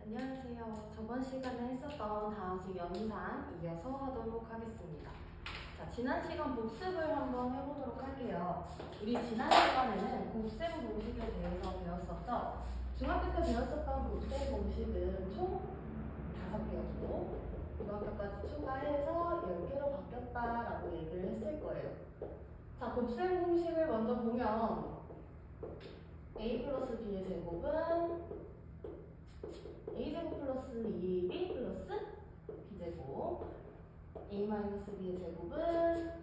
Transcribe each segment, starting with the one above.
안녕하세요. 저번 시간에 했었던 다항식 연산 이어서 하도록 하겠습니다. 자, 지난 시간 복습을 한번 해보도록 할게요. 우리 지난 시간에는 곱셈 공식에 대해서 배웠었죠? 중학교 때 배웠었던 곱셈 공식은 총 5개였고 고등학교까지 추가해서 10개로 바뀌었다라고 얘기를 했을 거예요. 자, 곱셈 공식을 먼저 보면 a 플러스 b의 제곱은 a제곱 플러스 2b 플러스 b제곱 a 마이너스 b의 제곱은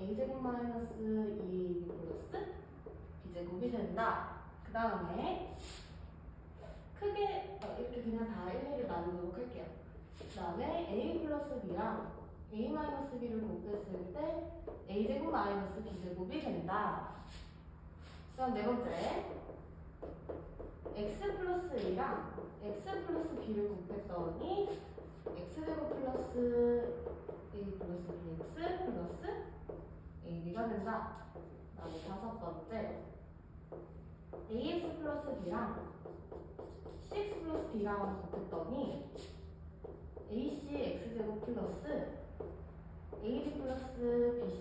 a제곱 마이너스 2b 플러스 b제곱이 된다. 그 다음에 크게 이렇게 그냥 다 일일이 나누도록 할게요. 그 다음에 a 플러스 b랑 a 마이너스 b를 곱했을 때 a제곱 마이너스 b제곱이 된다. 그 다음 네 번째 x 플러스 a랑 x 플러스 b를 곱했더니 x제곱 플러스 a 플러스 bx 플러스 ab가 된다. 그다음에 다섯 번째 ax 플러스 b랑 cx 플러스 d랑 곱했더니 ac x제곱 플러스 ab 플러스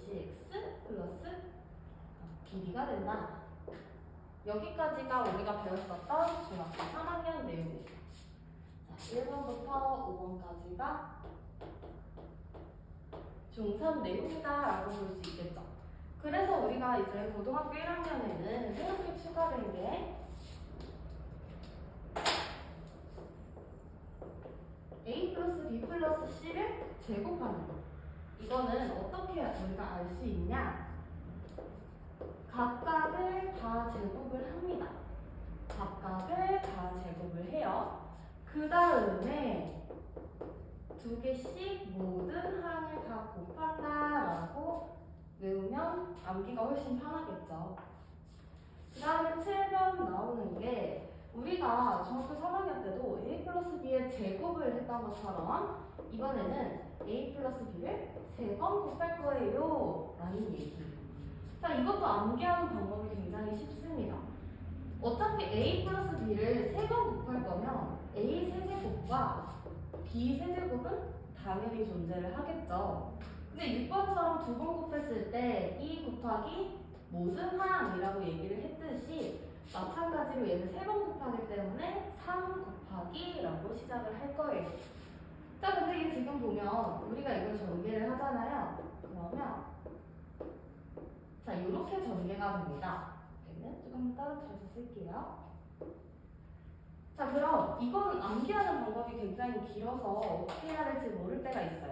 bcx 플러스 bd가 된다. 여기까지가 우리가 배웠었던 중학교 3학년 내용이에요. 자, 1번부터 5번까지가 중3 내용이다라고 볼 수 있겠죠. 그래서 우리가 이제 고등학교 1학년에는 새롭게 추가된 게 a 플러스 b 플러스 c를 제곱하는 거. 이거는 어떻게 우리가 알 수 있냐? 각각을 다 제곱을 합니다. 각각을 다 제곱을 해요. 그 다음에 두 개씩 모든 항을 다 곱한다라고 외우면 암기가 훨씬 편하겠죠. 그 다음에 7번 나오는 게 우리가 중학교 3학년 때도 a 플러스 b의 제곱을 했던 것처럼 이번에는 a 플러스 b를 3번 곱할 거예요 라는 얘기. 자, 이것도 암기하는 방법이 굉장히 쉽습니다. 어차피 a 플러스 b를 3번 곱할 거면 a 세제곱과 b 세제곱은 당연히 존재를 하겠죠. 근데 6번처럼 2번 곱했을 때 2 곱하기 무슨 항이라고 얘기를 했듯이 마찬가지로 얘는 3번 곱하기 때문에 3 곱하기라고 시작을 할 거예요. 자, 근데 이게 지금 보면 우리가 이걸 전개를 하잖아요. 그러면 자, 이렇게 전개가 됩니다. 얘는 조금 떨어뜨려서 쓸게요. 자, 그럼 이거는 암기하는 방법이 굉장히 길어서 어떻게 해야 될지 모를 때가 있어요.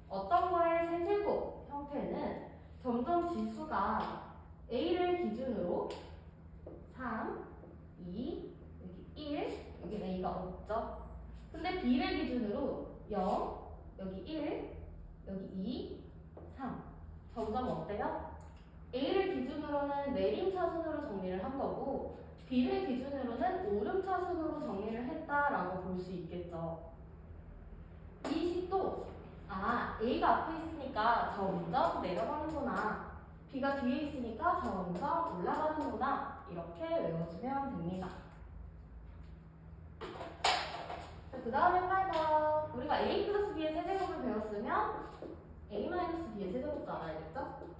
어떤 거의 세제곱 형태는 점점 지수가 a를 기준으로 3, 2, 여기 1, 여기 a가 없죠. 근데 b를 기준으로 0, 여기 1, 여기 2, 3. 점점 어때요? a를 기준으로는 내림차순으로 정리를 한 거고 b를 기준으로는 오름차순으로 정리를 했다라고 볼 수 있겠죠. 이 식도 a가 앞에 있으니까 점점 내려가는구나, b가 뒤에 있으니까 점점 올라가는구나, 이렇게 외워주면 됩니다. 그 다음에 8번 우리가 a 플러스 b의 세제곱을 배웠으면 a 마이너스 b의 세제곱도 알아야겠죠?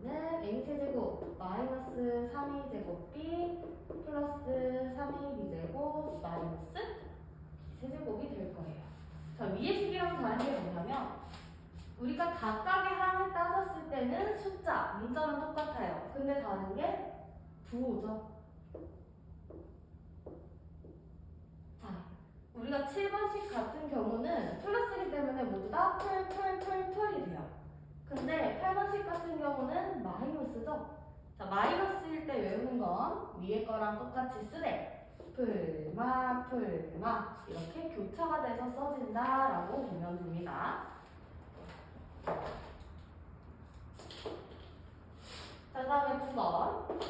얘는 a 세제곱 마이너스 3a제곱 b 플러스 3ab제곱 마이너스 b 세제곱이 될 거예요. 자, 위의 식이랑 다른 게 뭐냐면 우리가 각각의 항을 따졌을 때는 숫자, 문자는 똑같아요. 근데 다른 게 부호죠. 자, 우리가 7번식 같은 경우는 플러스이기 때문에 모두 다 풀이 돼요. 근데 8번식 같은 경우는 마이너스죠. 자, 마이너스일 때 외우는 건 위에 거랑 똑같이 쓰되 풀마 이렇게 교차가 돼서 써진다라고 보면 됩니다. 자, 그 다음에 9번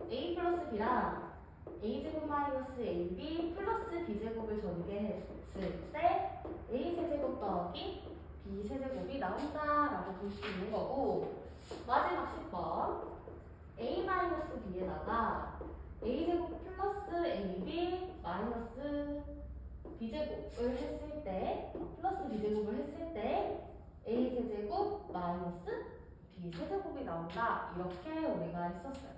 a 플러스 b랑 a제곱 마이너스 ab 플러스 b제곱을 전개했을 때 a 세제곱 더하기 b 세제곱이 나온다라고 볼 수 있는 거고, 마지막 10번 a 마이너스 b에다가 a제곱 플러스 ab 마이너스 b제곱을 했을 때 플러스 b제곱을 했을 때 a 세제곱 마이너스 b 세제곱이 나온다. 이렇게 우리가 했었어요.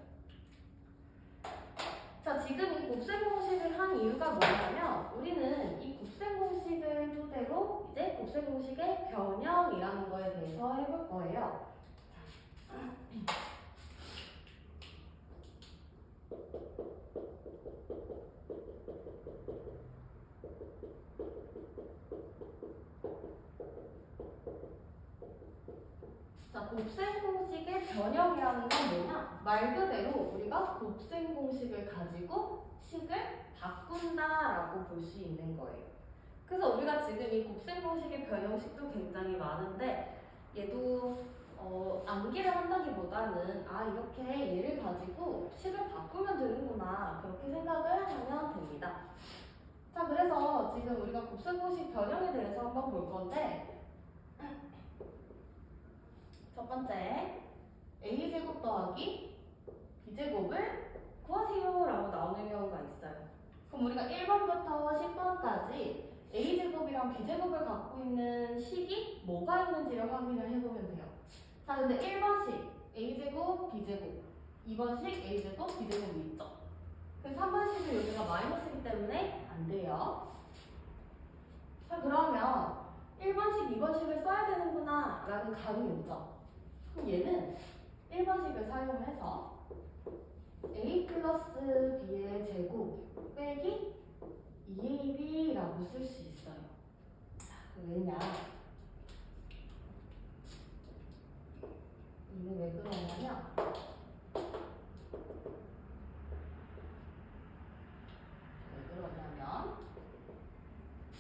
자, 지금 이 곱셈 공식을 한 이유가 뭐냐면 우리는 이 곱셈 공식을 토대로 이제 곱셈 공식의 변형이라는 거에 대해서 해볼 거예요. 자, 곱셈 공식의 변형이라는 건 뭐냐? 말 그대로 우리가 곱셈 공식을 가지고 식을 바꾼다라고 볼 수 있는 거예요. 그래서 우리가 지금 이 곱셈 공식의 변형식도 굉장히 많은데 얘도 암기를 한다기보다는 이렇게 얘를 가지고 식을 바꾸면 되는구나 그렇게 생각을 하면 됩니다. 자, 그래서 지금 우리가 곱셈 공식 변형에 대해서 한번 볼 건데 첫 번째, a제곱 더하기 b제곱을 구하세요 라고 나오는 경우가 있어요. 그럼 우리가 1번부터 10번까지 a제곱이랑 b제곱을 갖고 있는 식이 뭐가 있는지를 확인을 해보면 돼요. 자, 근데 1번식 a제곱, b제곱, 2번식 a제곱, b제곱이 있죠. 그래서 3번식은 여기가 마이너스이기 때문에 안 돼요. 자, 그러면 1번식, 2번식을 써야 되는구나 라는 감이 오죠. 그럼 얘는 1번식을 사용해서 a 플러스 b의 제곱 빼기 2ab라고 쓸 수 있어요. 왜냐? 이게 왜 그러냐면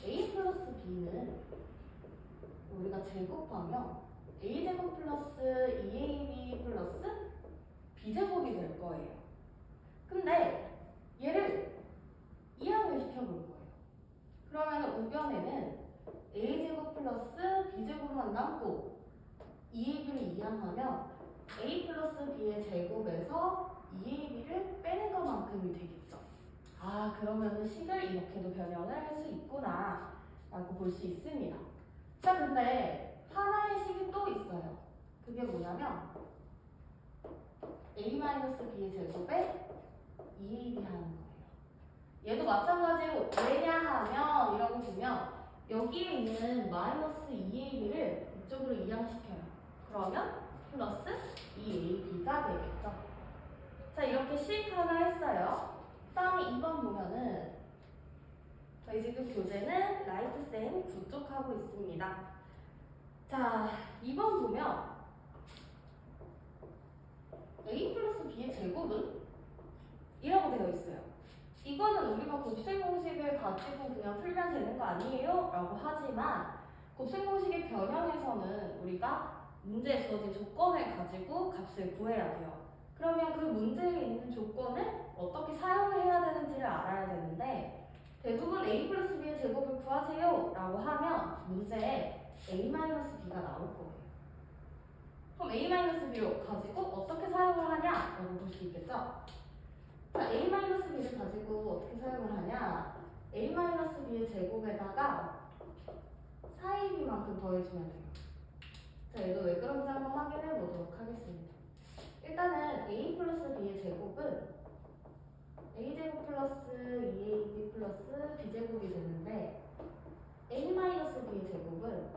a 플러스 b는 우리가 제곱하면 a제곱 플러스 2ab 플러스 b제곱이 될 거예요. 근데 얘를 이항을 시켜볼 거예요. 그러면 우변에는 a제곱 플러스 b제곱만 남고 2ab를 이항하면 a 플러스 b의 제곱에서 2ab를 빼는 것만큼이 되겠죠. 그러면은 식을 이렇게도 변형을 할 수 있구나 라고 볼 수 있습니다. 자, 근데 하나의 식이 또 있어요. 그게 뭐냐면 a-b의 제곱에 2ab 하는 거예요. 얘도 마찬가지로 왜냐 하면 이라고 보면 여기에 있는 마이너스 2ab를 이쪽으로 이항시켜요. 그러면 플러스 2ab가 되겠죠. 자, 이렇게 식 하나 했어요. 다음에 2번 보면은 저희 지금 교재는 라이트쌤 부족하고 있습니다. 자, 2번 보면 a 플러스 b의 제곱은 이라고 되어 있어요. 이거는 우리가 곱셈 공식을 가지고 그냥 풀면 되는 거 아니에요? 라고 하지만 곱셈 공식의 변형에서는 우리가 문제에 주어진 조건을 가지고 값을 구해야 돼요. 그러면 그 문제에 있는 조건을 어떻게 사용을 해야 되는지를 알아야 되는데 대부분 a 플러스 b의 제곱을 구하세요 라고 하면 문제에 a-b가 나올 거예요. 그럼 a-b를 가지고 어떻게 사용을 하냐 라고 볼 수 있겠죠? 자, a-b를 가지고 어떻게 사용을 하냐? a-b의 제곱에다가 4ab만큼 더해주면 돼요. 자, 얘도 왜 그런지 한번 확인해 보도록 하겠습니다. 일단은 a 플러스 b의 제곱은 a제곱 플러스 2ab 플러스 b제곱이 되는데 a-b의 제곱은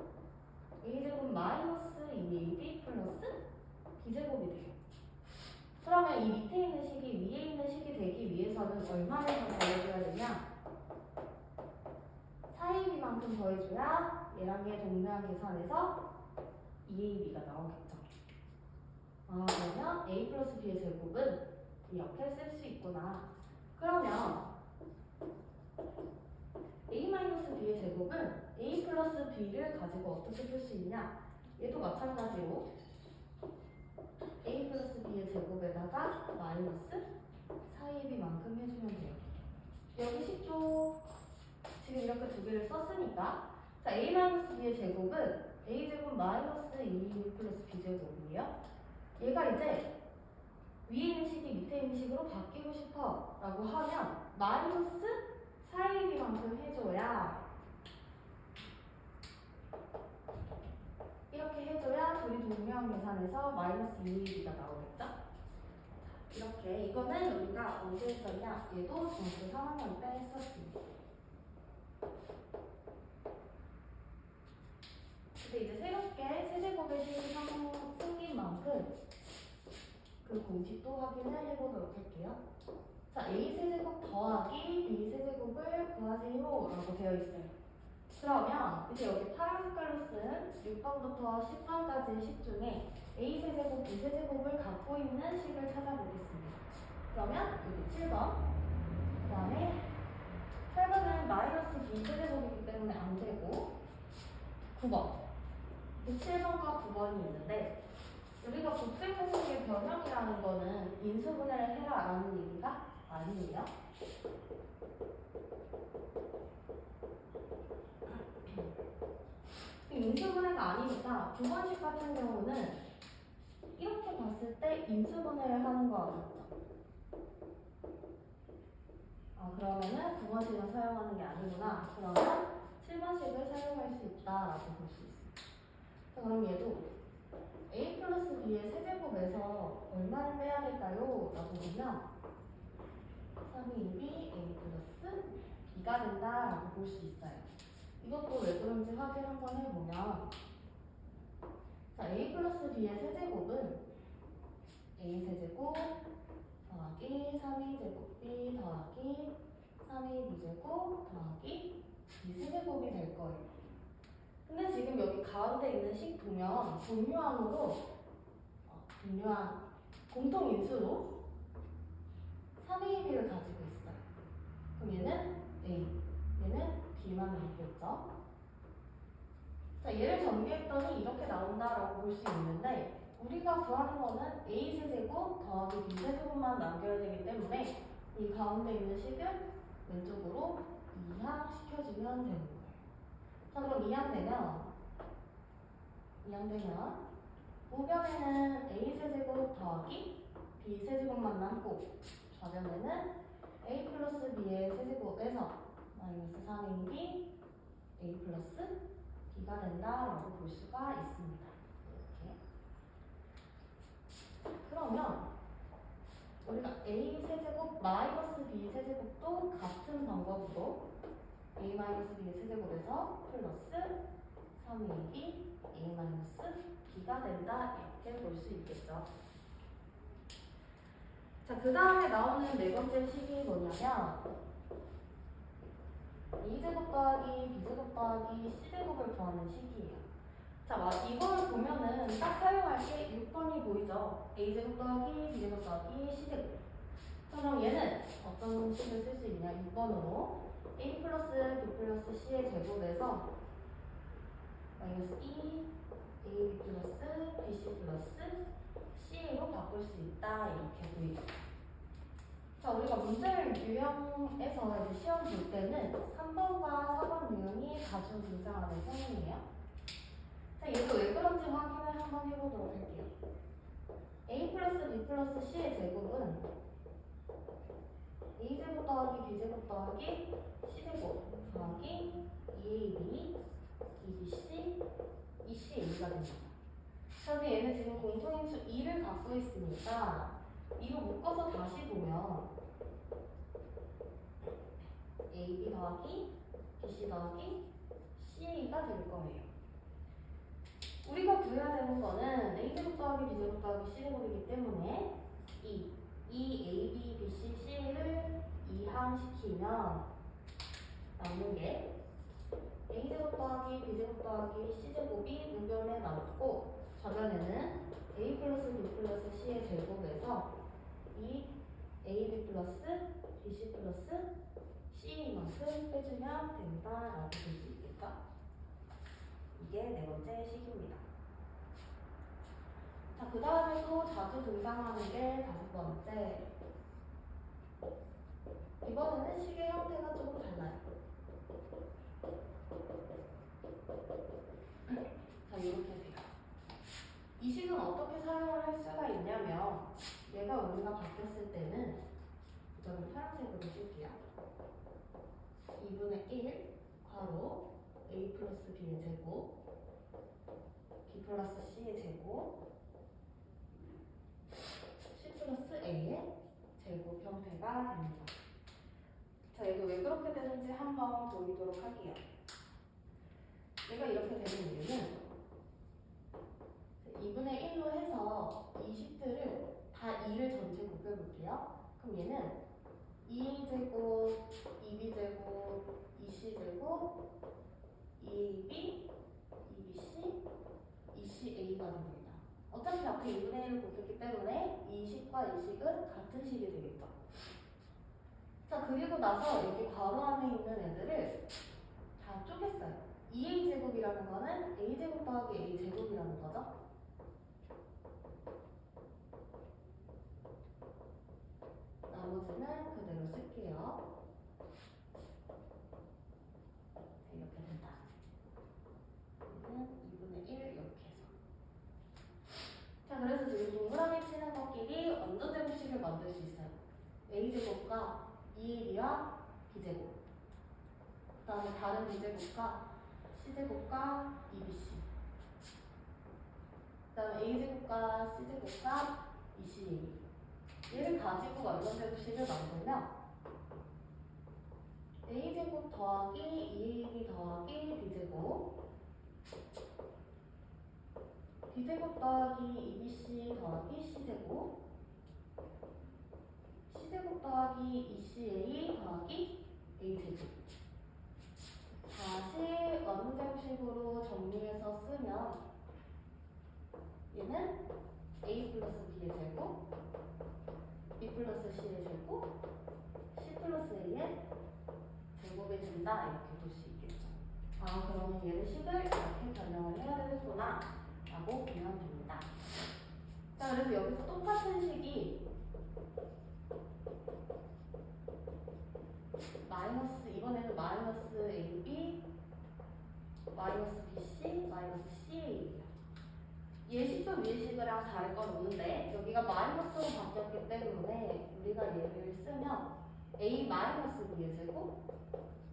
a제곱 마이너스 2ab 플러스 b제곱이 돼요. 그러면 이 밑에 있는 식이 위에 있는 식이 되기 위해서는 얼마를 더 더해줘야 되냐? 4ab만큼 더해줘야 얘랑 얘 동일한 계산해서 2ab가 나오겠죠. 그러면 a 플러스 b의 제곱은 이렇게 쓸 수 있구나. 그러면 a-b의 제곱은 a 플러스 b를 가지고 어떻게 풀 수 있냐? 얘도 마찬가지로 a 플러스 b의 제곱에다가 마이너스 4ab만큼 해주면 돼요. 여기 식도 지금 이렇게 두 개를 썼으니까 자, a-b의 제곱은 a제곱 마이너스 2ab 플러스 b제곱이에요. 얘가 이제 위에 있는 식이 밑에 있는 식으로 바뀌고 싶어 라고 하면 마이너스 4ab만큼 해줘야 이렇게 해줘야 둘이 동일한 계산에서 마이너스 2ab가 나오겠죠? 이렇게 이거는 우리가 언제 했었냐? 얘도 중학교 3학년 때 했었습니다. 근데 이제 새롭게 세제곱의 식이 생긴 만큼 그 공식도 확인을 해보도록 할게요. 자, a 세제곱 더하기 b 세제곱을 구하세요 라고 되어 있어요. 그러면 이제 여기 파란 색깔로 쓴 6번부터 10번까지의 식 중에 a 세제곱, b 세제곱을 갖고 있는 식을 찾아보겠습니다. 그러면 여기 7번, 그 다음에 8번은 마이너스 b 세제곱이기 때문에 안 되고 9번, 7번과 9번이 있는데 우리가 곱셈공식의 변형이라는 거는 인수분해를 해라 라는 얘기가 아니에요. 인수분해가 아니니까 9번식 같은 경우는 이렇게 봤을 때 인수분해를 하는 거 같죠? 아, 그러면은 9번식을 사용하는 게 아니구나. 그러면 7번식을 사용할 수 있다라고 볼 수 있습니다. 자, 그럼 얘도 a 플러스 b의 세제곱에서 얼마를 빼야 될까요? 라고 보면 3a a 플러스 b가 된다라고 볼 수 있어요. 이것도 왜 그런지 확인 한번 해보면 자, a 플러스 b의 세제곱은 a 세제곱 더하기 3a제곱 b 더하기 3ab제곱 더하기 b 세제곱이 될 거예요. 근데 지금 여기 가운데 있는 식 보면 분류한 공통인수로 3ab를 가지고 있어요. 그럼 얘는 a, 얘는 b만 남겠죠. 자, 얘를 전개했더니 이렇게 나온다라고 볼 수 있는데 우리가 구하는 거는 a 세제곱 더하기 b 세제곱만 남겨야 되기 때문에 이 가운데 있는 식을 왼쪽으로 이항시켜주면 되는 거예요. 자, 그럼 이항되면 우변에는 a 세제곱 더하기 b 세제곱만 남고 좌변에는 a 플러스 b의 세제곱에서 마이너스 3ab a 플러스 b가 된다라고 볼 수가 있습니다. 이렇게. 그러면 우리가 a 세제곱 마이너스 b 세제곱도 같은 방법으로 a 마이너스 b의 세제곱에서 플러스 3ab a 마이너스 b가 된다 이렇게 볼 수 있겠죠. 자, 그 다음에 나오는 네 번째 식이 뭐냐면 a제곱 더하기 b제곱 더하기 c제곱을 구하는 식이에요. 자, 이걸 보면은 딱 사용할 게 6번이 보이죠? a제곱 더하기 b제곱 더하기 c제곱. 그럼 얘는 어떤 식을 쓸 수 있냐? 6번으로 a 플러스 b 플러스 c의 제곱에서 마이너스 2 ab 플러스 bc 플러스 c로 바꿀 수 있다 이렇게 보이죠. 자, 우리가 문제를 유형에서 이제 시험 볼 때는 3번과 4번 유형이 자주 등장하는 성능이에요. 자, 얘도 왜 그런지 확인을 한번 해보도록 할게요. a 플러스 b 플러스 c의 제곱은 a제곱 더하기 b제곱 더하기 c제곱 더하기 2ab, 2bc, 2ca가 됩니다. 자, 근데 얘는 지금 공통인수 2를 갖고 있으니까 이거 묶어서 다시 보면 ab 더하기 bc 더하기 ca가 될 거예요. 우리가 구해야 되는 거는 a제곱 더하기 b제곱 더하기 c제곱이기 때문에 이 ab, bc, ca를 이항시키면 남는 게 a제곱 더하기 b제곱 더하기 c제곱이 우변에 남고 좌변에는 a 플러스 b 플러스 c의 제곱에서 이 ab 플러스 bc 플러스 c만큼 빼주면 된다라고 볼 수 있겠죠? 이게 네 번째 식입니다. 자, 그 다음에 또 자주 등장하는 게 다섯 번째. 이번에는 식의 형태가 조금 달라요. 자, 이렇게 돼요. 이 식은 어떻게 사용을 할 수가 있냐면 얘가 우리가 바뀌었을 때는 이거는 파란색으로 쓸게요. 2분의 1 괄호 a 플러스 b의 제곱 b 플러스 c의 제곱 c 플러스 a의 제곱 형태가 됩니다. 자, 이거 왜 그렇게 되는지 한번 보이도록 할게요. 얘가 이렇게 되는 이유는 2분의 1로 해서 이 식들을 다 2를 전체 곱해볼게요. 그럼 얘는 2a제곱, 2b제곱, 2c제곱, 2ab, 2bc, 2ca가 됩니다. 어차피 앞에 2분의 1을 곱했기 때문에 이 식과 이 식은 같은 식이 되겠죠. 자, 그리고 나서 여기 괄호 안에 있는 애들을 다 쪼갰어요. 2a제곱이라는 거는 a제곱 더하기 a제곱이라는 거죠. 나머지는 그대로 쓸게요. 이렇게 된다. 얘는 2분의 1 이렇게 해서. 자, 그래서 지금 동그라미 치는 것끼리 원전제곱식을 만들 수 있어요. a제곱과 2ab와 b제곱. 그 다음에 다른 b제곱과 c제곱과 2bc. 그 다음에 a제곱과 c제곱과 2ca. 얘를 가지고 원전제곱식을 만들면 a제곱 더하기 2ab 더하기 b제곱, b제곱 더하기 2bc 더하기 c제곱, c제곱 더하기 2ca 더하기 a제곱. 다시 원전제곱식으로 정리해서 쓰면 얘는 a 플러스 b의 제곱, b 플러스 c의 제곱, c 플러스 a의 제곱이 된다, 이렇게 볼 수 있겠죠. 아, 그러면 얘를 식을 이렇게 변형을 해야 되겠구나 라고 보면 됩니다. 자, 그래서 여기서 똑같은 식이 마이너스, 이번에는 마이너스 ab, 마이너스 bc, 마이너스 ca예요. 예식과 위식이랑 다를 건 없는데 여기가 마이너스로 바뀌었기 때문에 우리가 얘를 쓰면 a 마이너스 b의 제곱,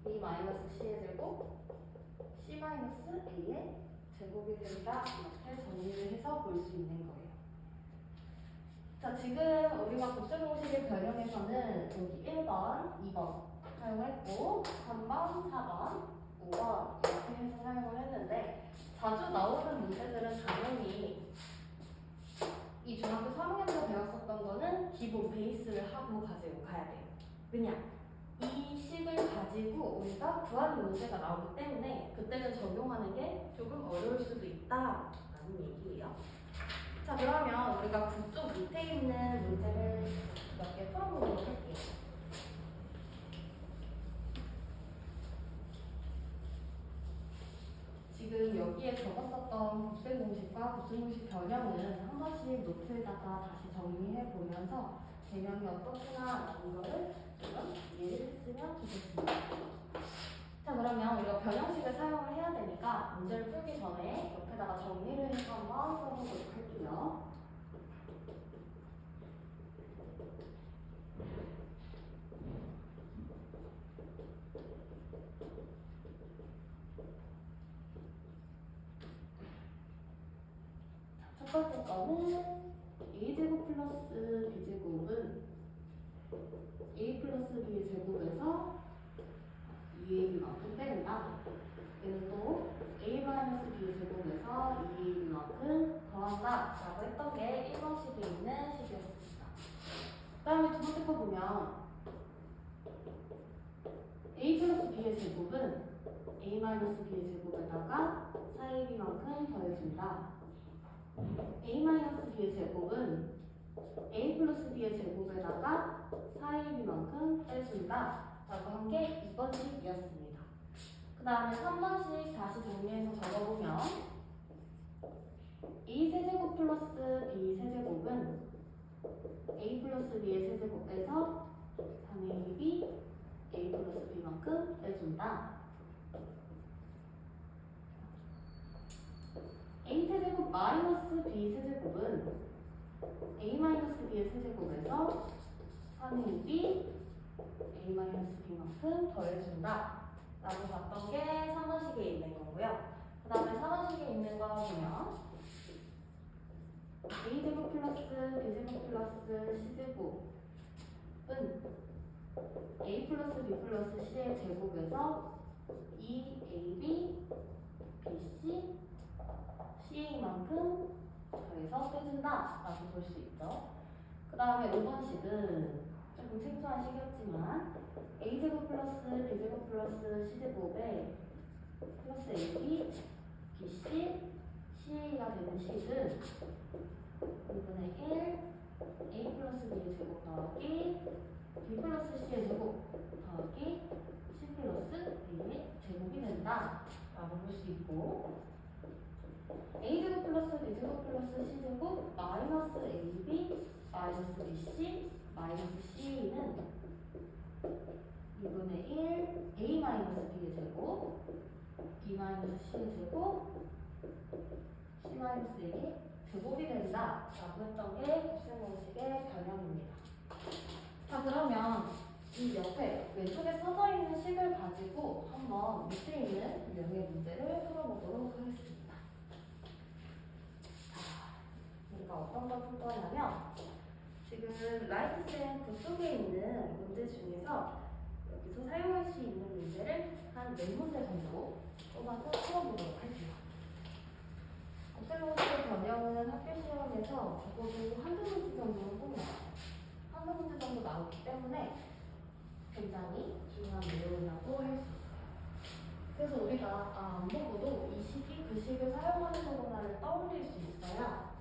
b 마이너스 c의 제곱, c 마이너스 a의 제곱이 된다, 이렇게 정리를 해서 볼 수 있는 거예요. 자, 지금 우리가 곱셈공식을 변형해서는 여기 1번, 2번 사용했고 3번, 4번, 5번 이렇게 해서 사용을 했는데 자주 나오는 문제들은 당연히 이 중학교 3학년 때 배웠었던 거는 기본 베이스를 하고 가지고 가야 돼요. 왜냐? 이 식을 가지고 우리가 구하는 문제가 나오기 때문에 그때는 적용하는 게 조금 어려울 수도 있다라는 얘기예요. 자, 그러면 우리가 북쪽 밑에 있는 문제를 몇 개 풀어보도록 할게요. 지금 여기에 적었었던 곱셈공식과 곱셈공식 변형은 한 번씩 노트에다가 다시 정리해 보면서 개념이 어떻구나라는 거를 조금 이해를 했으면 좋겠습니다. 자, 그러면 우리가 변형식을 사용을 해야 되니까 문제를 풀기 전에 옆에다가 정리를 해서 한번 써보도록 할게요. 첫 번째 거는 a제곱 플러스 b제곱은 a 플러스 b의 제곱에서 2ab만큼 뺀다. 얘는 또 a 마이너스 b의 제곱에서 2ab만큼 더한다 라고 했던 게 1번식에 있는 식이었습니다. 그 다음에 두 번째 거 보면 a 플러스 b의 제곱은 a 마이너스 b의 제곱에다가 4ab만큼 더해준다. a 마이너스 b의 제곱은 a 플러스 b의 제곱에다가 4ab만큼 빼준다 라고 한 게 2번식이었습니다. 그 다음에 3번식 다시 정리해서 적어보면 a 세제곱 플러스 b 세제곱은 a 플러스 b의 세제곱에서 3ab a 플러스 b만큼 빼준다. a 세제곱 마이너스 b 세제곱은 a 마이너스 b의 세제곱에서 3a b a 마이너스 b만큼 더해준다 라고 봤던 게 3번식에 있는 거고요. 그 다음에 4번식에 있는 거 보면 a제곱 플러스 b제곱 플러스 c제곱은 a 플러스 b 플러스 c의 제곱에서 2ab bc ca만큼 더해서 빼준다 라고 볼 수 있죠. 그 다음에 5번식은 조금 생소한 식이었지만 a제곱 플러스 b제곱 플러스 c제곱에 플러스 ab bc ca가 되는 식은 2분의 1 a 플러스 b의 제곱 더하기 b 플러스 c의 제곱 더하기 c 플러스 b의 제곱이 된다 라고 볼 수 있고, a제곱 플러스 b제곱 플러스 c제곱 마이너스 ab 마이너스 bc 마이너스 c는 2분의 1 a 마이너스 b의 제곱 b 마이너스 c의 제곱 c 마이너스 a의 제곱이 된다 라고 했던 게 곱셈 공식의 변형입니다. 자, 그러면 이 옆에 왼쪽에 써져 있는 식을 가지고 한번 밑에 있는 유형의 문제를 풀어보도록 하겠습니다. 자, 우리가 어떤 걸 풀 거냐면 지금 라이트쌤 그 속에 있는 문제 중에서 여기서 사용할 수 있는 문제를 한 4문제 정도 뽑아서 풀어보도록 할게요. 곱셈 공식의 변형은 학교 시험에서 적어도 한두 문제 정도는 꼭 나와요. 한두 문제 정도 나오기 때문에 굉장히 중요한 내용이라고 할 수 있어요. 그래서 우리가 안 보고도 이 식이 그 식을 사용하는 거구나를 떠올릴 수 있어야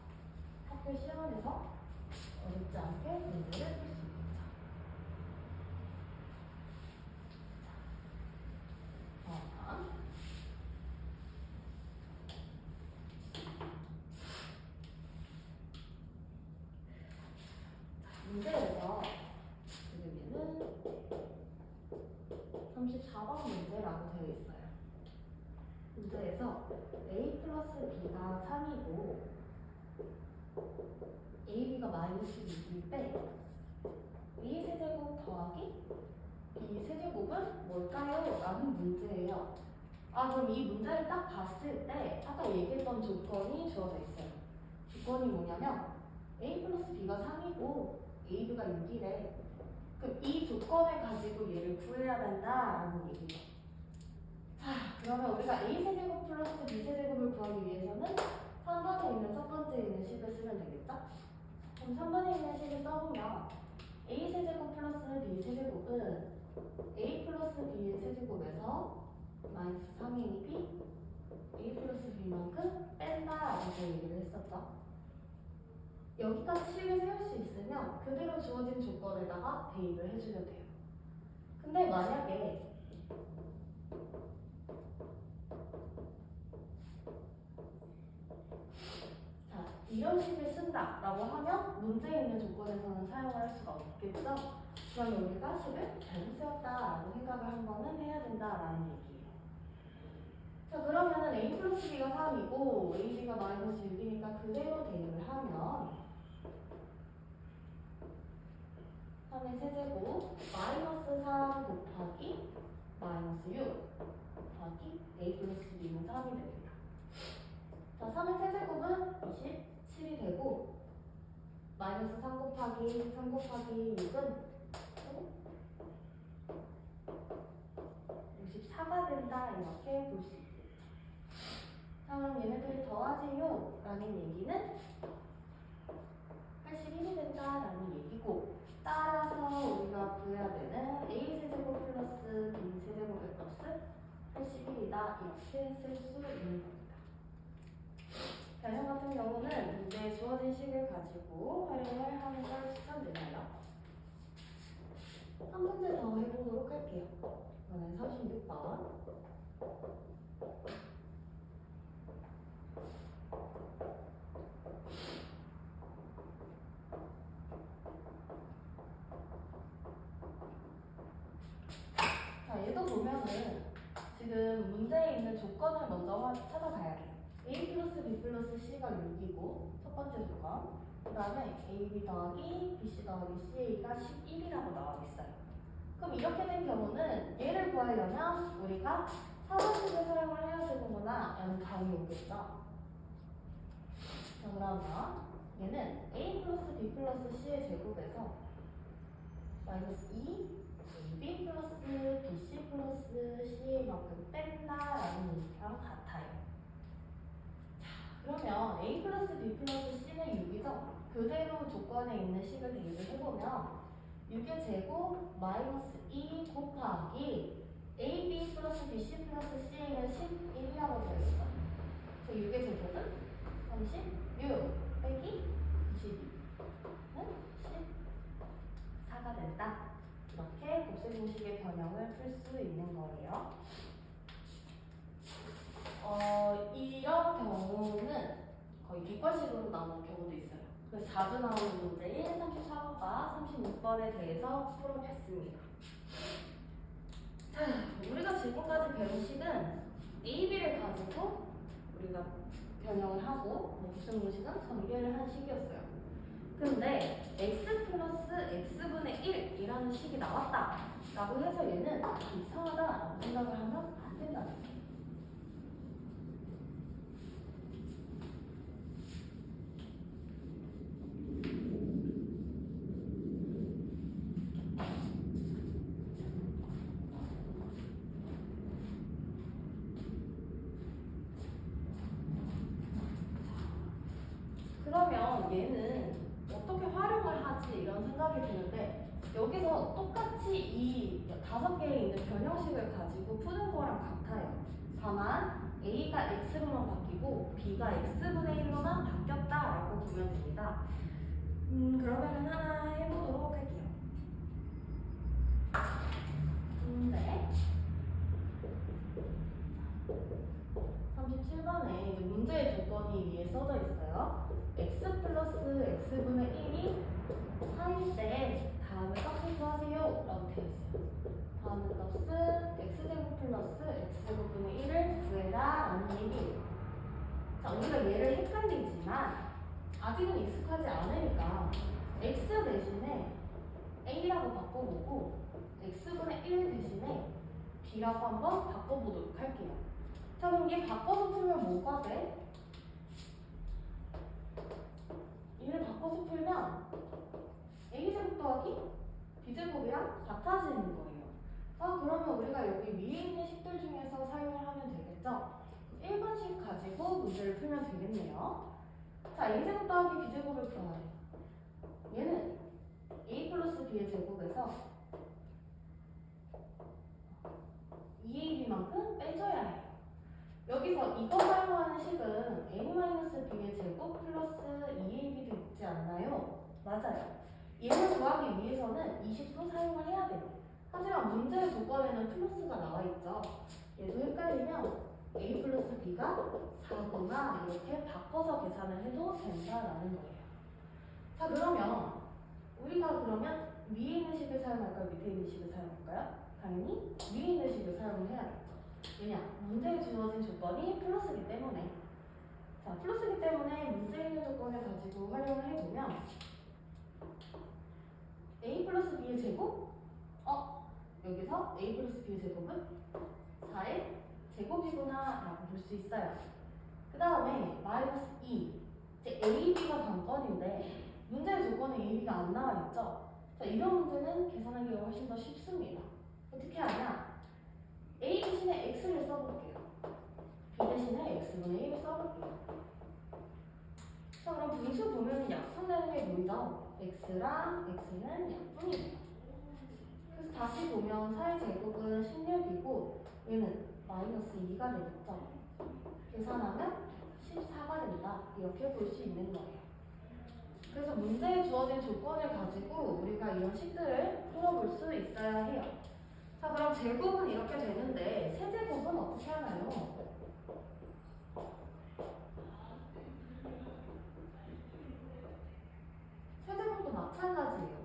학교 시험에서 어렵지 않게 문제를 풀 수 있겠죠. 문제에서 지금 얘는 34번 문제라고 되어 있어요. 문제에서 a 플러스 b가 3이고 ab가 마이너스 6일 때 a 세제곱 더하기 b 세제곱은 뭘까요? 라는 문제예요. 그럼 이 문제를 딱 봤을 때 아까 얘기했던 조건이 주어져 있어요. 조건이 뭐냐면 a 플러스 b가 3이고 ab가 6이래. 그럼 이 조건을 가지고 얘를 구해야 된다라는 얘기예요. 자, 그러면 우리가 a세제곱 플러스 b세제곱을 구하기 위해서는 3번에 있는 첫 번째 있는 식을 쓰면 되겠죠? 그럼 3번에 있는 식을 써보면 a세제곱 플러스 b세제곱은 a 플러스 b의 세제곱에서 마이너스 3ab a 플러스 b만큼 뺀다라고 얘기를 했었죠. 여기까지 식을 세울 수 있으면 그대로 주어진 조건에다가 대입을 해주면 돼요. 근데 만약에 이런 식을 쓴다라고 하면 문제에 있는 조건에서는 사용을 할 수가 없겠죠? 그러면 우리가 식을 잘못 세웠다라고 생각을 한 번은 해야 된다라는 얘기예요. 자, 그러면은 a 플러스 b가 3이고 ab가 마이너스 6이니까 그대로 대입을 하면 3의 세제곱 마이너스 3 곱하기 마이너스 6 곱하기 a 플러스 b는 3이 됩니다. 자, 3의 세제곱은 27이 되고 마이너스 3 곱하기 6은 64가 된다 이렇게 볼 수 있겠죠. 자, 그럼 얘네들이 더하세요 라는 얘기는 81이 된다라는 얘기고, 따라서 우리가 구해야 되는 a세제곱 플러스 b세제곱의 값은 81이다 이렇게 쓸 수 있는 겁니다. 변형 같은 경우는 문제에 주어진 식을 가지고 활용을 하는 걸 추천드려요. 한 문제 더 해보도록 할게요. 이번엔 36번. 자, 얘도 보면은 지금 문제에 있는 조건을 먼저 찾아봐야 돼요. A 플러스 B 플러스 C가 6이고 첫 번째 조건. 그 다음에 AB 더하기 BC 더하기 CA가 11이라고 나와 있어요. 그럼 이렇게 된 경우는 얘를 구하려면 우리가 사번식을 사용을 해야 되는구나 라는 감이 오겠죠. 자, 그러면 얘는 A 플러스 B 플러스 C의 제곱에서 마이너스 2 AB 플러스 BC 플러스 CA만큼 뺀다라는 얘기랑 같아요. 그러면 A 플러스 B 플러스 C는 6이죠? 그대로 조건에 있는 식을 대입을 해보면 6의 제곱 마이너스 2 곱하기 AB 플러스 BC 플러스 C는 11이라고 되어 있죠? 저 6의 제곱은 36 빼기 22는 14가 된다. 이렇게 곱셈공식의 변형을 풀 수 있는 거예요. 이런 경우는 거의 객관식으로 나오는 경우도 있어요. 그래서 자주 나오는 문제인 34번과 36번에 대해서 풀어봤습니다. 자, 우리가 지금까지 배운 식은 AB를 가지고 우리가 변형을 하고 곱셈공식은 전개를 한 식이었어요. 근데 x 플러스 x분의 1이라는 식이 나왔다 라고 해서 얘는 이상하다라고 생각을 하면 안 된다는 거예요. 그러면 얘는 어떻게 활용을 하지 이런 생각이 드는데 여기서 똑같이 이 5개에 있는 변형식을 가지고 푸는 거랑 같아요. 다만 A가 X로만 바뀌고 B가 X분의 1로만 바뀌었다라고 보면 됩니다. 그러면 하나 해보도록 할게요. 근데 37번에 문제의 조건이 위에 써져 있어요. x 플러스 x분의 1이 4일 때 다음에 값을 구하세요 라고 되어 있어요. 다음에 값은 x제곱 플러스 x제곱분의 1을 구해라 라는 얘기예요. 자, 우리가 얘를 헷갈리지만 아직은 익숙하지 않으니까 x 대신에 a라고 바꿔보고 x분의 1 대신에 b라고 한번 바꿔보도록 할게요. 자, 그럼 얘 바꿔서 풀면 뭐가 돼? 얘를 바꿔서 풀면 a제곱 더하기 b제곱이랑 같아지는 거예요. 자, 그러면 우리가 여기 위에 있는 식들 중에서 사용을 하면 되겠죠? 1번식 가지고 문제를 풀면 되겠네요. 자, a제곱 더하기 b제곱을 풀어야 돼요. 얘는 a 플러스 b의 제곱에서 2ab만큼 빼줘야 해요. 여기서 이거 사용하는 식은 a-b의 제곱 플러스 2ab도 있지 않나요? 맞아요. 얘를 구하기 위해서는 20도 사용을 해야 돼요. 하지만 문제의 조건에는 플러스가 나와 있죠. 얘도 헷갈리면 a 플러스 b가 4구나 이렇게 바꿔서 계산을 해도 된다라는 거예요. 자, 그러면 우리가 그러면 위에 있는 식을 사용할까요? 밑에 있는 식을 사용할까요? 당연히 위에 있는 식을 사용을 해야겠죠. 왜냐? 문제에 주어진 조건이 플러스이기 때문에. 자, 플러스이기 때문에 문제에 있는 조건을 가지고 활용을 해보면 a 플러스 b의 제곱? 여기서 a 플러스 b의 제곱은 4의 제곱이구나 라고 볼 수 있어요. 그 다음에 마이너스 2 이제 ab가 관건인데 문제의 조건에 ab가 안 나와 있죠? 자, 이런 문제는 계산하기가 훨씬 더 쉽습니다. 어떻게 하냐? a 대신에 x를 써볼게요. b 대신에 x분의 1을 써볼게요. 자, 그럼 분수 보면 약분되는 게 보이죠? x랑 x는 약분이에요. 그래서 다시 보면 4의 제곱은 16이고 얘는 마이너스 2가 되겠죠? 계산하면 14가 된다. 이렇게 볼 수 있는 거예요. 그래서 문제에 주어진 조건을 가지고 우리가 이런 식들을 풀어볼 수 있어야 해요. 자, 그럼 제곱은 이렇게 되는데 세제곱은 어떻게 하나요? 세제곱도 마찬가지예요.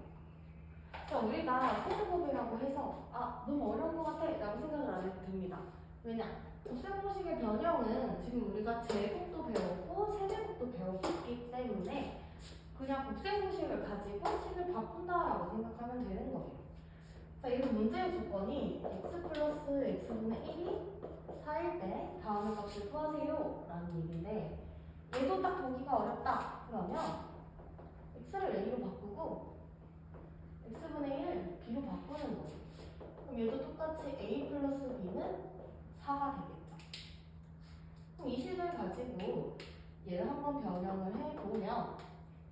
자, 우리가 세제곱이라고 해서 너무 어려운 것 같아 라고 생각을 안 해도 됩니다. 왜냐? 곱셈공식의 변형은 지금 우리가 제곱도 제곱도 배웠고 세제곱도 배웠기 때문에 그냥 곱셈공식을 가지고 식을 바꾼다라고 생각하면 되는 거예요. 자, 이 문제의 조건이 x 플러스 x분의 1이 4일 때 다음의 값을 구하세요 라는 얘기인데 얘도 딱 보기가 어렵다 그러면 x를 a로 바꾸고 x분의 1을 b로 바꾸는 거예요. 그럼 얘도 똑같이 a 플러스 b는 4가 되겠죠. 그럼 이 식을 가지고 얘를 한번 변형을 해보면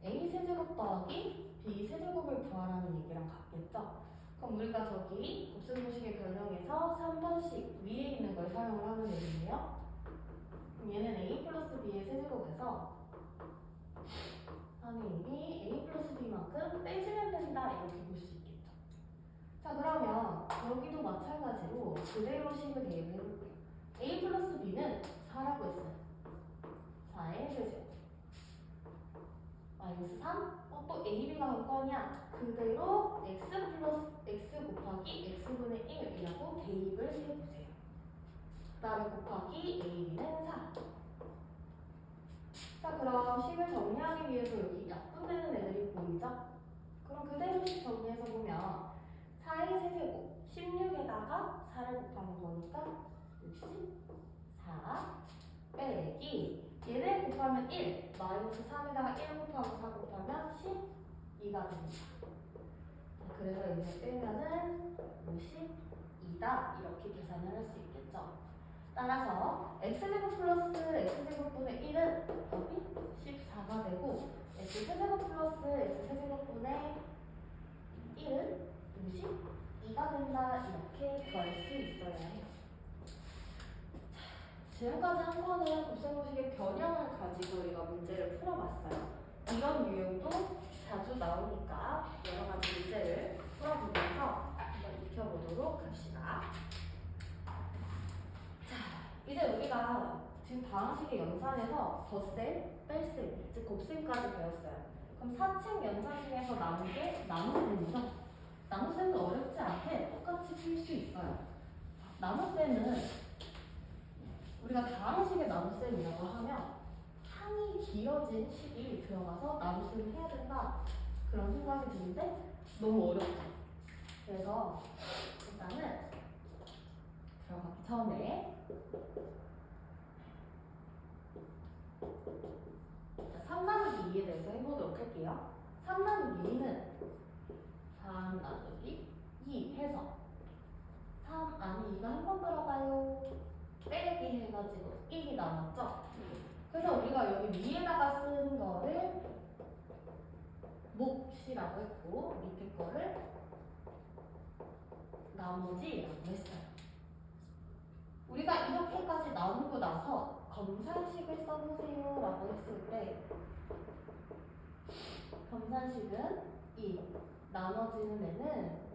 a 세제곱 더하기 b 세제곱을 구하라는 얘기랑 같겠죠. 그럼 우리가 저기 곱셈공식의 변형에서 3번씩 위에 있는 걸 사용을 하면 되겠네요. 그럼 얘는 a 플러스 b의 세제곱에서 3의 1이 a 플러스 b만큼 빼주면 된다 이렇게 볼 수 있겠죠. 자, 그러면 여기도 마찬가지로 그대로 식을 대입을 해볼게요. a 플러스 b는 4라고 했어요. 4의 세제곱 마이너스 3? 또 ab가 몇 거냐? 그대로 x 플러스 x 곱하기 x분의 1이라고 대입을 해보세요. 그 다음에 곱하기 ab는 4. 자, 그럼 식을 정리하기 위해서 여기 약분되는 애들이 보이죠? 그럼 그대로 식 정리해서 보면 4의 세제곱 16에다가 4를 곱하는 거니까 64 빼기 얘네 곱하면 1 마이너스 3에다가 1 곱하고 4 곱하면 12가 됩니다. 그래서 이제 빼면은 52다 이렇게 계산을 할 수 있겠죠. 따라서 x제곱 플러스 x제곱분의 1은 답이 14가 되고 x세제곱 플러스 x세제곱분의 1은 52가 된다 이렇게 구할 수 있어야 해요. 지금까지 한 거는 곱셈공식의 변형을 가지고 우리가 문제를 풀어봤어요. 이런 유형도 자주 나오니까 여러 가지 문제를 풀어보면서 한번 익혀보도록 합시다. 자, 이제 우리가 지금 방식의 연산에서 덧셈, 뺄셈, 즉 곱셈까지 배웠어요. 그럼 사칙 연산 중에서 남은 게 나눗셈이죠. 나눗셈은 어렵지 않게 똑같이 풀 수 있어요. 나눗셈은 우리가 다항식의 나눗셈이라고 하면 항이 길어진 식이 들어가서 나눗셈을 해야 된다 그런 생각이 드는데 너무 어렵다. 그래서 일단은 들어가기 전에 3 나누기 2에 대해서 해보도록 할게요. 3 나누기 2는 3 나누기 2 해서 3 안에 2가 한 번 들어가요. 빼기 해가지고 1이 남았죠? 그래서 우리가 여기 위에다가 쓴 거를 몫이라고 했고 밑에 거를 나머지라고 했어요. 우리가 이렇게까지 나누고 나서 검산식을 써보세요 라고 했을 때 검산식은 이 나눠지는 애는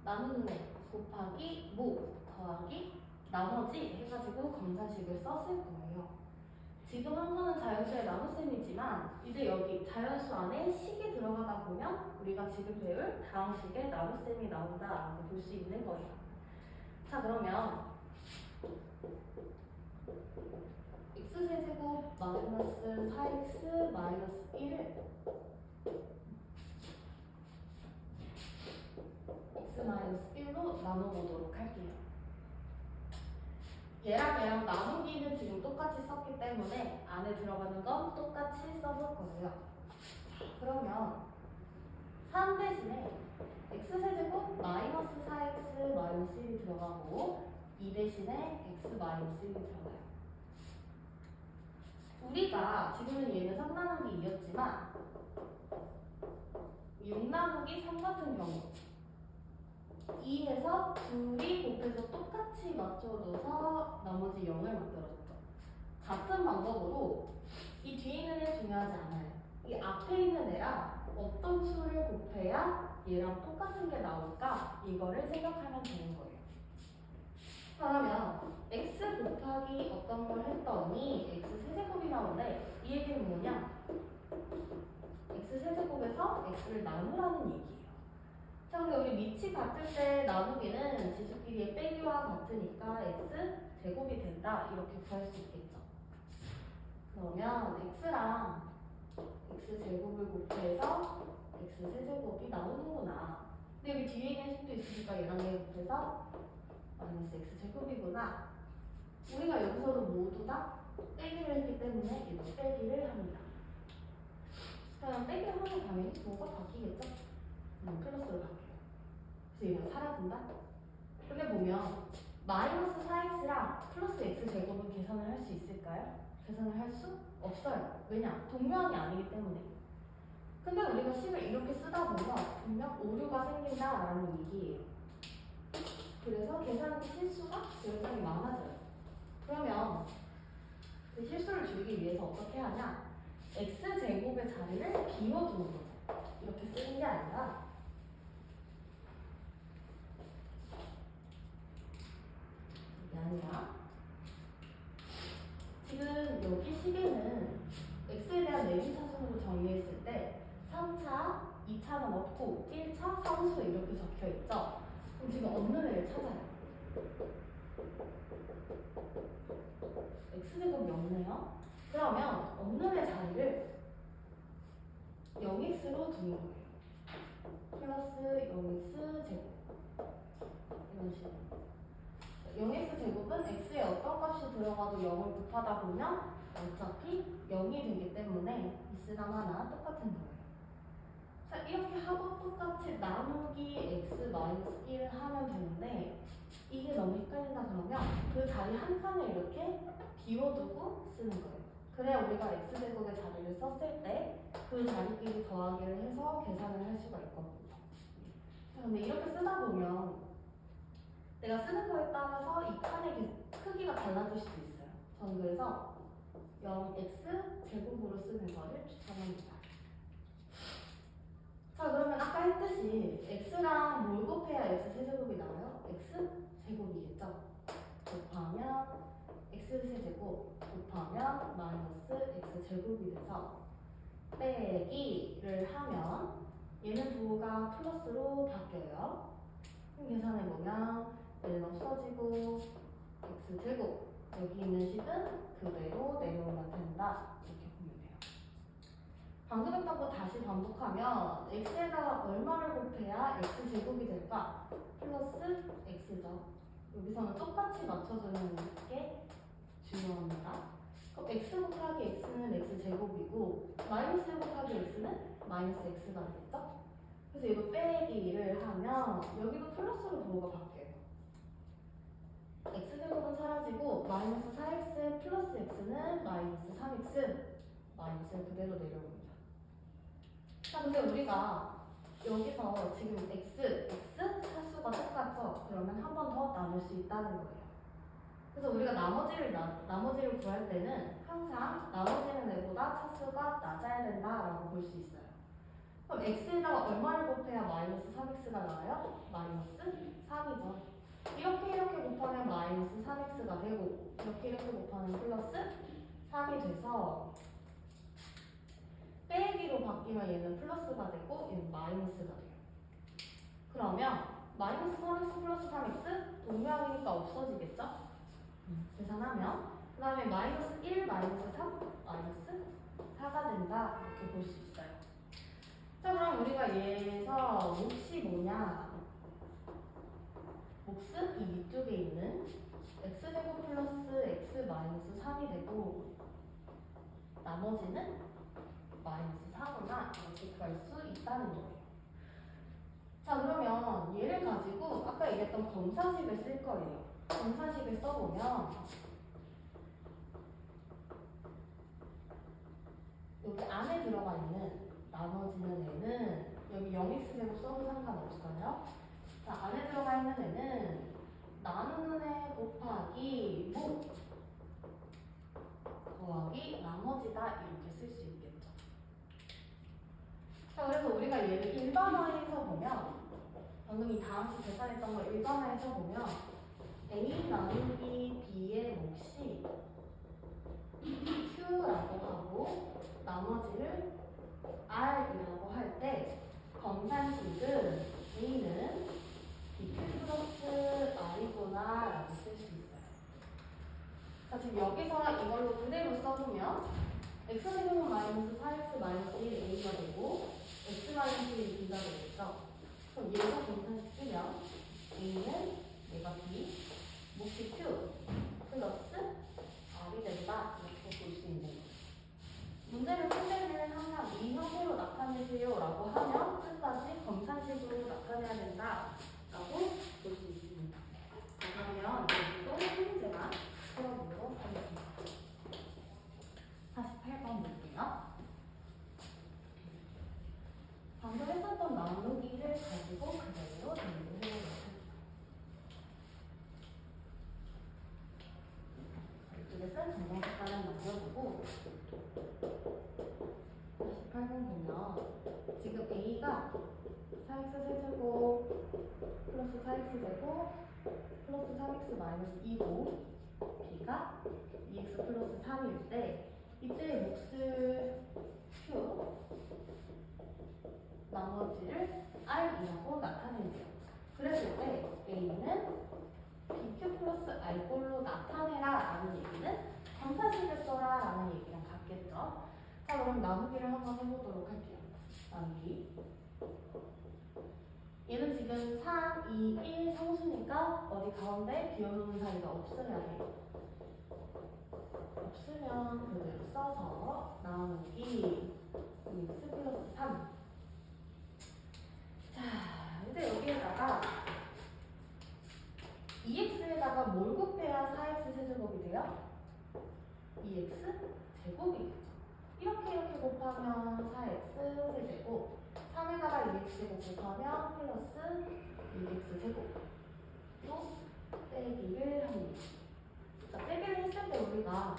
나누는 애 곱하기 모 더하기 나머지 해가지고 검산식을 썼을 거예요. 지금 한 거는 자연수의 나눗셈이지만 이제 여기 자연수 안에 식이 들어가다 보면 우리가 지금 배울 다항식의 나눗셈이 나온다라고 볼 수 있는 거예요. 자, 그러면 x세제곱 마이너스 4x 마이너스 1을 x-1로 나눠보도록 할게요. 얘랑 나누기는 지금 똑같이 썼기 때문에 안에 들어가는 건 똑같이 써볼 거예요. 그러면 3 대신에 x세제곱 마이너스 4x 마이너스 1이 들어가고 2 대신에 x 마이너스 1이 들어가요. 우리가 지금은 얘는 3 나누기 2였지만 6 나누기 3 같은 경우 2에서 둘이 곱해서 똑같이 맞춰줘서 나머지 0을 만들어줬죠. 같은 방법으로 이 뒤에 있는 애 중요하지 않아요. 이 앞에 있는 애랑 어떤 수를 곱해야 얘랑 똑같은 게 나올까 이거를 생각하면 되는 거예요. 그러면 x 곱하기 어떤 걸 했더니 x 세제곱이 나오는데 이 얘기는 뭐냐? x 세제곱에서 x를 나누라는 얘기예요. 자, 근데 우리 밑이 같을 때 나누기는 지수끼리의 빼기와 같으니까 x 제곱이 된다 이렇게 구할 수 있겠죠. 그러면 x랑 x 제곱을 곱해서 x 세제곱이 나오는구나. 근데 여기 뒤에 있는 식도 있으니까 얘랑 얘 곱해서 마이너스 x 제곱이구나. 우리가 여기서도 모두 다 빼기를 했기 때문에 얘도 빼기를 합니다. 그럼 빼기를 하면 당연히 뭐가 바뀌겠죠? 플러스로 바뀌어요. 그래서 얘가 사라진다? 근데 보면 마이너스 4x랑 플러스 x 제곱은 계산을 할 수 있을까요? 계산을 할 수 없어요. 왜냐? 동명이 아니기 때문에. 근데 우리가 식을 이렇게 쓰다 보면 분명 오류가 생긴다라는 얘기예요. 그래서 계산기 실수가 굉장히 많아져요. 그러면 그 실수를 줄이기 위해서 어떻게 하냐? x제곱의 자리를 비워두는 거죠. 이렇게 쓰는 게 아니라 이게 아니라 지금 여기 식에는 x에 대한 내림차순으로 정의했을 때 3차, 2차는 없고 1차, 3수 이렇게 적혀 있죠. 그럼 지금 없는 애를 찾아요. x제곱이 없네요. 그러면 없는 애 자리를 0x로 두는 거예요. 플러스 0x 제곱 이런 식으로 0x 제곱은 x에 어떤 값이 들어가도 0을 곱하다 보면 어차피 0이 되기 때문에 x랑 하나 똑같은 거예요. 자, 이렇게 하고 똑같이 나누기 x 마이너스 1을 하면 되는데 이게 너무 헷갈린다 그러면 그 자리 한 칸을 이렇게 비워두고 쓰는 거예요. 그래야 우리가 x제곱의 자리를 썼을 때 그 자리끼리 더하기를 해서 계산을 할 수가 있거든요. 자, 근데 이렇게 쓰다 보면 내가 쓰는 거에 따라서 이 칸의 크기가 달라질 수도 있어요. 저는 그래서 0x 제곱으로 쓰는 거를 추천합니다. 자, 그러면 아까 했듯이 x랑 뭘 곱해야 x 세제곱이 나와요? x 제곱이겠죠? 곱하면 x 세제곱 곱하면 마이너스 x 제곱이 돼서 빼기를 하면 얘는 부호가 플러스로 바뀌어요. 그럼 계산해보면 얘는 없어지고 x제곱 여기 있는 식은 그대로 내려오면 된다 이렇게 보면 돼요. 방금 했던 거 다시 반복하면 x에다가 얼마를 곱해야 x제곱이 될까? 플러스 x죠. 여기서는 똑같이 맞춰주는 게 중요합니다. 그럼 x 곱하기 x는 x제곱이고 마이너스 곱하기 x는 마이너스 x가 되겠죠? 그래서 이거 빼기를 하면 여기도 플러스로 부호가 바뀌어요. x제곱은 사라지고 마이너스 4x 플러스 x는 마이너스 3x 마이너스는 그대로 내려옵니다. 자, 근데 우리가 여기서 지금 x 차수가 똑같죠? 그러면 한 번 더 나눌 수 있다는 거예요. 그래서 우리가 나머지를 구할 때는 항상 나머지는 애보다 차수가 낮아야 된다라고 볼 수 있어요. 그럼 x에다가 얼마를 곱해야 마이너스 3x가 나와요? 마이너스 3이죠. 이렇게 곱하면 마이너스 3x가 되고 이렇게 곱하면 플러스 3이 돼서 빼기로 바뀌면 얘는 플러스가 되고 얘는 마이너스가 돼요. 그러면 마이너스 3x 플러스 3x 동명이니까 없어지겠죠? 계산하면 그 다음에 마이너스 1, 마이너스 3, 마이너스 4가 된다 이렇게 볼 수 있어요. 자, 그럼 우리가 얘에서 몫이 뭐냐? 몫은 이 위쪽에 있는 x제곱 플러스 x 마이너스 3이 되고 나머지는 마이너스 4구나 이렇게 구할 수 있다는 거예요. 자, 그러면 얘를 가지고 아까 얘기했던 검사식을 쓸 거예요. 검사식을 써보면 여기 안에 들어가 있는 나머지는 애는 여기 0x제곱 써도 상관없어요. 자, 안에 들어가 있는 애는 나누는 애 곱하기 뭐 더하기 나머지다 이렇게 쓸 수 있겠죠. 자, 그래서 우리가 얘를 일반화해서 보면 방금 이 다항식 계산했던 걸 일반화해서 보면 A 나누기 B의 몫이 Q라고 하고 나머지를 R이라고 할 때 검산식은 A는 그럼 얘가 검산시키면 A는 내가 B, 몫이 Q 플러스 R이 된다. 이렇게 볼 수 있는 거예요. 문제를 풀 때는 항상 이 형태로 나타내세요 라고 하면 끝까지 검산식으로 나타내야 된다 라고 볼 수 있습니다. 그러면 여기도 한 문제만 풀어보도록 하겠습니다. 48번 볼게요. 방금 했었던 나누기를 가지고 그대로 정리를 해보겠습니다. 이쪽에 쓴 정정 색깔은 남겨두고 48번 보면 지금 A가 4x 세제곱 플러스 4x 제곱 플러스 3x 마이너스 2고 B가 2x 플러스 3일 때 이때 몫을 Q 나머지를 R이라고 나타낸대요. 그랬을 때 A는 BQ 플러스 R꼴로 나타내라 라는 얘기는 검사식을 써라 라는 얘기랑 같겠죠. 자, 그럼 나누기를 한번 해보도록 할게요. 나누기. 얘는 지금 3, 2, 1 상수니까 어디 가운데 비워놓는 사이가 없으면 해요. 없으면 그대로 써서 나누기 x 플러스 3. 자, 근데 여기에다가 2x에다가 뭘 곱해야 4x 세제곱이 돼요? 2x 제곱이겠죠. 이렇게 곱하면 4x 세제곱 3에다가 2x 제곱 곱하면 플러스 2x 제곱 또 빼기를 합니다. 자, 빼기를 했을 때 우리가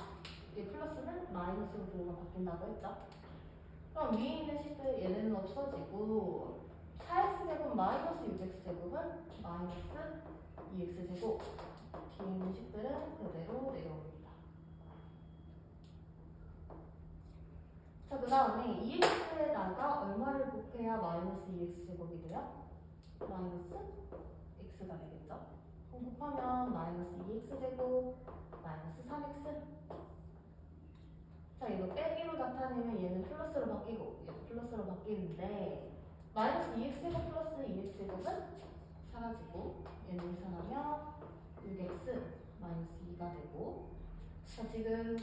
이 플러스는 마이너스로 부호가 바뀐다고 했죠. 그럼 위에 있는 식들 얘네는 없어지고 4x 제곱 마이너스 6x 제곱은 마이너스 2x 제곱 뒤에 있는 식들은 그대로 내려옵니다. 자, 그 다음에 2x에다가 얼마를 곱해야 마이너스 2x 제곱이 돼요? 마이너스 x가 되겠죠? 그럼 곱하면 마이너스 2x 제곱 마이너스 3x. 자, 이거 빼기로 나타내면 얘는 플러스로 바뀌고 얘도 플러스로 바뀌는데 마이너스 2x 제곱 플러스 2x 제곱은 사라지고 얘는 계산하면 6x 마이너스 2가 되고. 자, 지금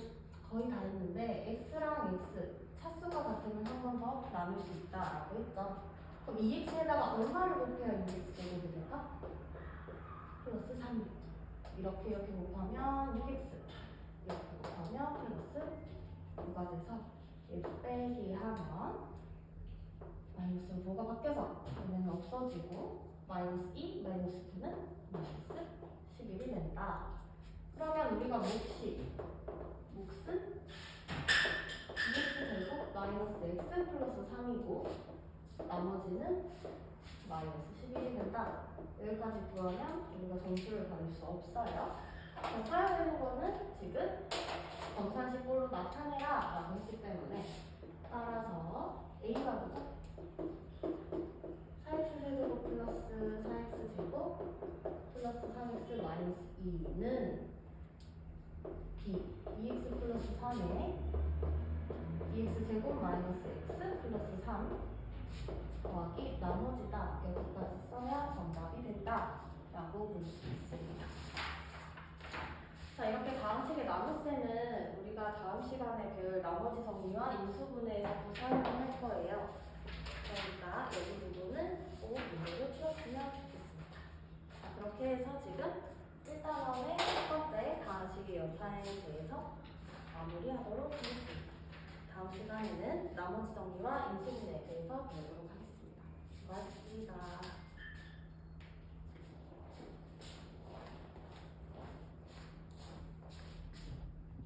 거의 다 했는데 x랑 x 차수가 같으면 한 번 더 나눌 수 있다라고 했죠. 그럼 2x에다가 얼마를 곱해야 6x 제곱이 될까? 플러스 3. 이렇게 곱하면 6x. 이렇게 곱하면 플러스 9가 돼서 얘도 빼기 하면 마이너스로 뭐가 바뀌어서 얘는 없어지고 마이너스 2, 마이너스 2는 마이너스 11이 된다. 그러면 우리가 몫은 2x 제곱 마이너스 x 플러스 3이고 나머지는 마이너스 11이 된다. 여기까지 구하면 우리가 점수를 받을 수 없어요. 자, 써야 되는 거는 지금 검산식꼴로 나타내라 라고 했기 때문에 따라서 A가 뭐죠? 4x 세제곱 플러스 4x 제곱 플러스 3x 마이너스 2는 B 2x 플러스 3에 2x 제곱 마이너스 x 플러스 3 더하기 나머지다. 여기까지 써야 정답이 된다 라고 볼 수 있습니다. 자, 이렇게 다음식의 나눗셈은 우리가 다음 시간에 배울 나머지 정리와 인수분해에서도 사용을 할 거예요. 그러니까 여기 부분은 꼭 문제로 풀었으면 좋겠습니다. 자, 그렇게 해서 지금 1단원의 첫 번째 다음식의 연산에 대해서 마무리하도록 하겠습니다. 다음 시간에는 나머지 정리와 인수분해에 대해서 배우도록 하겠습니다. 수고하셨습니다.